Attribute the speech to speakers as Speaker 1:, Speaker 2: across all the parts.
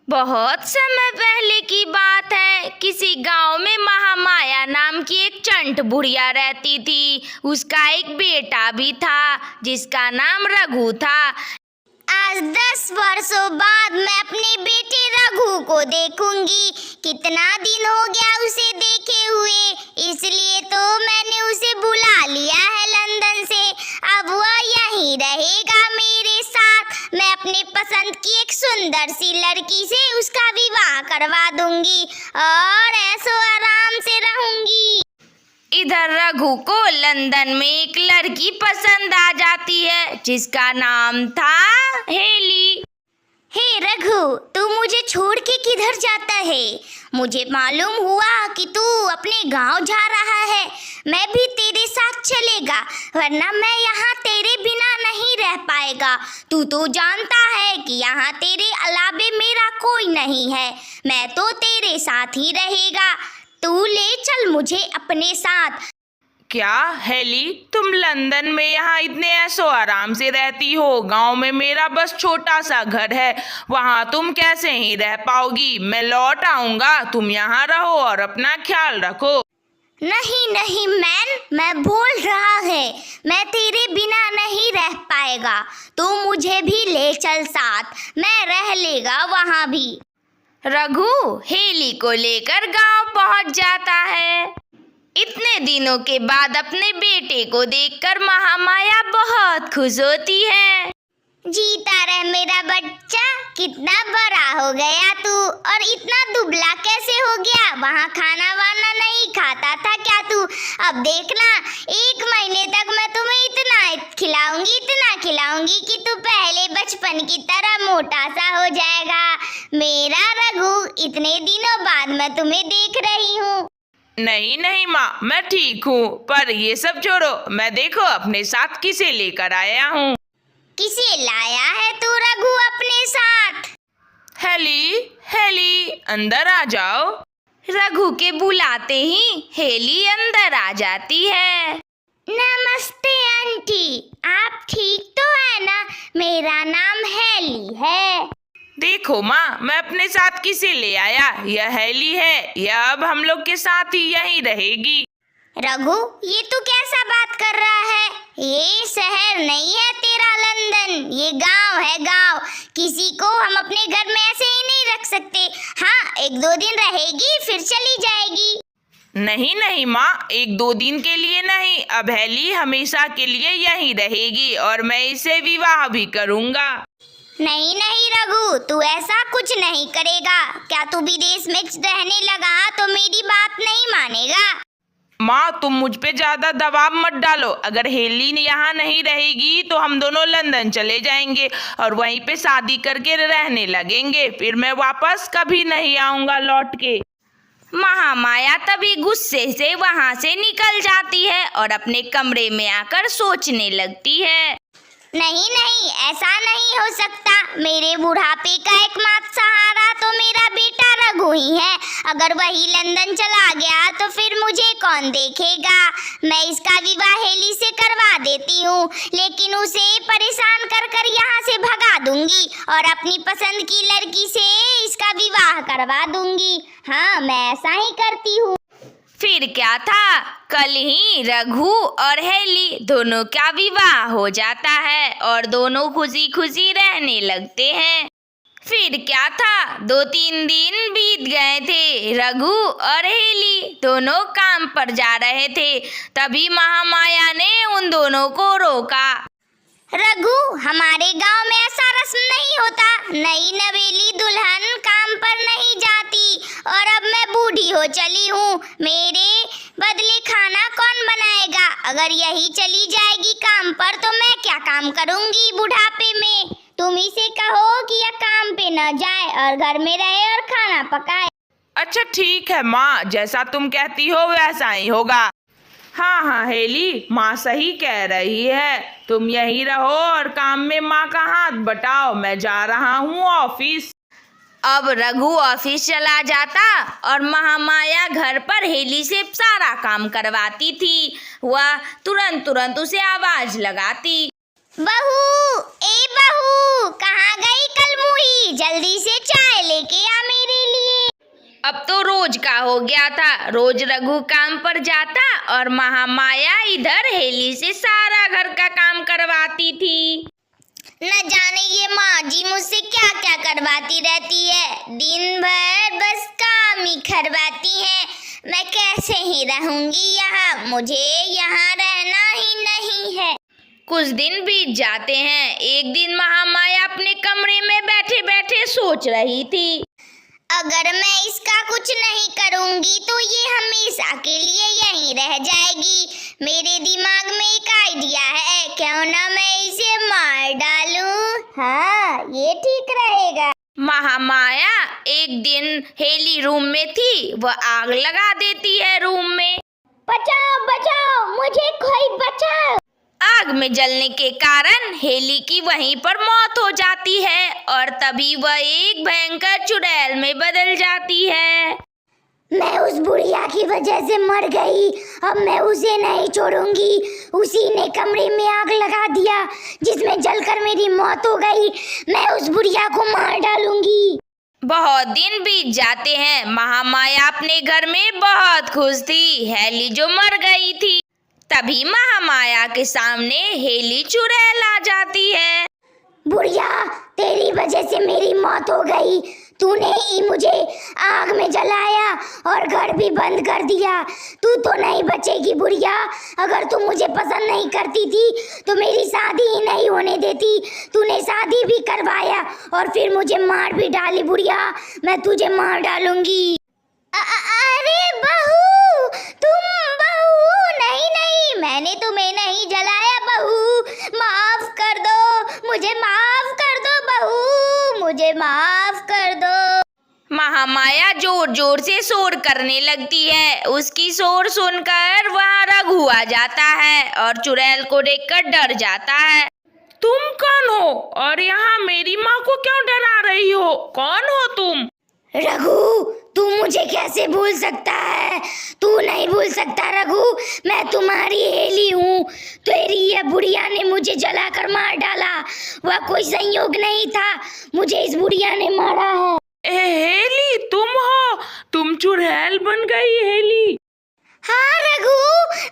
Speaker 1: बहुत समय पहले की बात है। किसी गांव में महामाया नाम की एक चंट बुढ़िया रहती थी। उसका एक बेटा भी था जिसका नाम रघु था।
Speaker 2: आज 10 वर्षों बाद मैं अपने बेटे रघु को देखूंगी। कितना दिन हो गया उसे देखे हुए, इसलिए तो मैंने उसे बुला लिया है लंदन से। अब वह यहीं रहेगा मेरे साथ। मैं अपने पसंद की एक सुंदर सी लड़की से उसका विवाह करवा दूंगी और ऐसो आराम से रहूंगी।
Speaker 1: इधर रघु को लंदन में एक लड़की पसंद आ जाती है जिसका नाम था हेली।
Speaker 2: हे रघु, तू मुझे छोड़ के किधर जाता है? मुझे मालूम हुआ कि तू अपने गांव जा रहा है। मैं भी तेरे साथ चलेगा, वरना मैं यहाँ तेरे बिना नहीं रह पाएगा। तू तो जानता है कि यहाँ तेरे अलावे मेरा कोई नहीं है। मैं तो तेरे साथ ही रहेगा। तू ले चल मुझे अपने साथ।
Speaker 3: क्या हेली, तुम लंदन में यहाँ इतने ऐसो आराम से रहती हो? गांव में मेरा बस छोटा सा घर है, वहाँ तुम कैसे ही रह पाओगी? मैं लौट आऊंगा, तुम यहाँ रहो और अपना ख्याल रखो।
Speaker 2: नहीं नहीं मैन, मैं बोल रहा है, मैं तेरे बिना नहीं रह पाएगा। तू मुझे भी ले चल साथ, मैं रह लेगा वहाँ भी।
Speaker 1: रघु हेली को लेकर गांव पहुंच जाता है। इतने दिनों के बाद अपने बेटे को देखकर महामाया बहुत खुश होती है।
Speaker 2: जीता रह मेरा बच्चा, कितना बड़ा हो गया तू, और इतना दुबला कैसे हो गया? वहाँ खाना वाना नहीं खाता था क्या तू? अब देखना, 1 महीने तक मैं तुम्हें इतना खिलाऊंगी कि तू पहले बचपन की तरह मोटा सा हो जाएगा। मेरा रघु, इतने दिनों बाद मैं तुम्हें देख रही हूँ।
Speaker 3: नहीं नहीं माँ, मैं ठीक हूँ, पर ये सब छोड़ो। मैं देखो अपने साथ किसे लेकर आया हूँ।
Speaker 2: किसे लाया है तू रघु अपने साथ?
Speaker 3: हेली, हेली, अंदर आ जाओ।
Speaker 1: रघु के बुलाते ही हेली अंदर आ जाती है।
Speaker 2: नमस्ते आंटी, आप ठीक तो है ना? मेरा नाम हेली है।
Speaker 3: देखो माँ, मैं अपने साथ किसे ले आया। यह हेली है, यह अब हम लोग के साथ ही यहीं रहेगी।
Speaker 2: रघु, ये तू कैसा बात कर रहा है? ये शहर नहीं है तेरा लंदन, ये गांव है, गांव। किसी को हम अपने घर में ऐसे ही नहीं रख सकते। हाँ, 1-2 दिन रहेगी फिर चली जाएगी।
Speaker 3: नहीं नहीं माँ, 1-2 दिन के लिए नहीं, अब हेली हमेशा के लिए यहीं रहेगी और मैं इसे विवाह भी करूँगा।
Speaker 2: नहीं नहीं रघु, तू ऐसा कुछ नहीं करेगा। क्या तू विदेश में रहने लगा तो मेरी बात नहीं मानेगा?
Speaker 3: माँ, तुम मुझ पे ज्यादा दबाव मत डालो। अगर हेली यहाँ नहीं रहेगी तो हम दोनों लंदन चले जाएंगे और वहीं पे शादी करके रहने लगेंगे। फिर मैं वापस कभी नहीं आऊंगा लौट के।
Speaker 1: महामाया तभी गुस्से से वहां से निकल जाती है और अपने कमरे में आकर सोचने लगती है।
Speaker 2: नहीं नहीं, ऐसा नहीं हो सकता। मेरे बुढ़ापे का एकमात्र सहारा तो मेरा बेटा रघु ही है। अगर वही लंदन चला गया तो फिर मुझे कौन देखेगा? मैं इसका विवाह हेली से करवा देती हूँ, लेकिन उसे परेशान कर कर यहाँ से भगा दूंगी और अपनी पसंद की लड़की से इसका विवाह करवा दूंगी। हाँ, मैं ऐसा ही करती हूँ।
Speaker 1: फिर क्या था, कल ही रघु और हेली दोनों का विवाह हो जाता है और दोनों खुशी खुशी रहने लगते हैं। फिर क्या था, 2-3 दिन बीत गए थे। रघु और हेली दोनों काम पर जा रहे थे। तभी महामाया ने उन दोनों को रोका।
Speaker 2: रघु, हमारे गांव में ऐसा रस्म नहीं होता। नई नवेली दुल्हन काम पर नहीं जाती और अब मैं बूढ़ी हो चली हूँ। मेरे बदले खाना कौन बनाएगा? अगर यही चली जाएगी काम पर तो मैं क्या काम करूँगी बुढ़ापे में? तुम इसे कहो कि यह काम पे न जाए और घर में रहे और खाना पकाए।
Speaker 3: अच्छा ठीक है माँ, जैसा तुम कहती हो वैसा ही होगा। हाँ हाँ हेली, माँ सही कह रही है। तुम यहीं रहो और काम में माँ का हाथ बटाओ। मैं जा रहा हूँ ऑफिस।
Speaker 1: अब रघु ऑफिस चला जाता और महामाया घर पर हेली से सारा काम करवाती थी। वह तुरंत उसे आवाज लगाती,
Speaker 2: बहू, ए बहू, कहाँ गई कलमुही? जल्दी से चाय लेके लेके आ मेरे लिए।
Speaker 1: अब तो रोज का हो गया था। रोज रघु काम पर जाता और महामाया इधर हेली से सारा घर का काम करवाती थी।
Speaker 2: न जाने ये माँ जी मुझसे क्या क्या करवाती रहती है, दिन भर बस काम ही करवाती है। मैं कैसे ही रहूंगी यहाँ, मुझे यहाँ रहना ही नहीं है।
Speaker 1: कुछ दिन बीत जाते हैं। एक दिन महामाया अपने कमरे में बैठे बैठे सोच रही थी,
Speaker 2: अगर मैं इसका कुछ नहीं करूंगी तो ये हमेशा के लिए यहीं रह जाएगी। मेरे दिमाग में एक आइडिया है, क्यों ना मैं इसे मार डालूं। हाँ, ये ठीक रहेगा।
Speaker 1: महामाया एक दिन हेली रूम में थी। वह आग लगा देती है रूम में।
Speaker 2: बचाओ बचाओ, मुझे कोई बचाओ।
Speaker 1: आग में जलने के कारण हेली की वहीं पर मौत हो जाती है और तभी वह एक भयंकर चुड़ैल में बदल जाती है।
Speaker 2: मैं उस बुढ़िया की वजह से मर गई, अब मैं उसे नहीं छोड़ूंगी। उसी ने कमरे में आग लगा दिया जिसमें जलकर मेरी मौत हो गई। मैं उस बुढ़िया को मार डालूंगी।
Speaker 1: बहुत दिन बीत जाते हैं। महामाया अपने घर में बहुत खुश थी, हेली जो मर गई थी। तभी महामाया के सामने हेली चुड़ैल आ जाती है।
Speaker 2: बुढ़िया, तेरी वजह से मेरी मौत हो गई। तूने ही मुझे आग में जलाया और घर भी बंद कर दिया। तू तो नहीं बचेगी बुढ़िया। अगर तू मुझे पसंद नहीं करती थी तो मेरी शादी ही नहीं होने देती। तूने शादी भी करवाया और फिर मुझे मार भी डाली। बुढ़िया, मैं तुझे मार डालूंगी। अरे बहू, तुम बहू। नहीं नहीं, मैंने तुम्हें नहीं जलाया बहू। माफ कर दो, मुझे माफ कर दो बहू, मुझे माफ कर दो।
Speaker 1: महामाया जोर जोर से शोर करने लगती है। उसकी शोर सुनकर वहाँ रघु आ जाता है और चुड़ैल को देखकर डर जाता है।
Speaker 3: तुम कौन हो और यहाँ मेरी माँ को क्यों डरा रही हो? कौन हो तुम?
Speaker 2: रघु, तू मुझे कैसे भूल सकता है? तू नहीं भूल सकता रघु, मैं तुम्हारी हेली हूँ। तेरी यह बुढ़िया ने मुझे जलाकर मार डाला। वह कोई संयोग नहीं था, मुझे इस बुढ़िया ने मारा है।
Speaker 3: हेली तुम हो? तुम चुड़ैल बन गई हेली?
Speaker 2: हाँ रघु,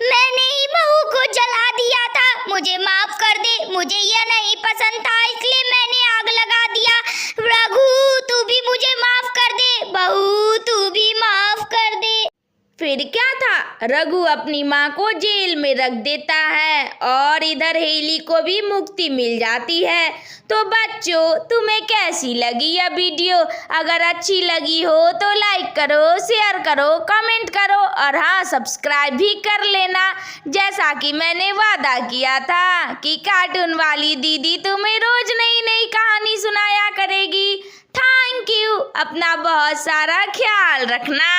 Speaker 2: मैंने ही बहू को जला दिया था। मुझे माफ कर दे, मुझे यह नहीं पसंद था इसलिए मैंने आग लगा दिया। रघु, तू भी मुझे माफ कर दे। बहू, तू भी माफ कर दे।
Speaker 1: फिर क्या था, रघु अपनी माँ को जेल में रख देता है और इधर हेली को भी मुक्ति मिल जाती है। तो बच्चों, तुम्हें कैसी लगी यह वीडियो? अगर अच्छी लगी हो तो लाइक करो, शेयर करो, कमेंट करो और हाँ, सब्सक्राइब भी कर लेना। जैसा कि मैंने वादा किया था कि कार्टून वाली दीदी तुम्हें रोज नई नई कहानी सुनाया करेगी। Thank you. अपना बहुत सारा ख्याल रखना।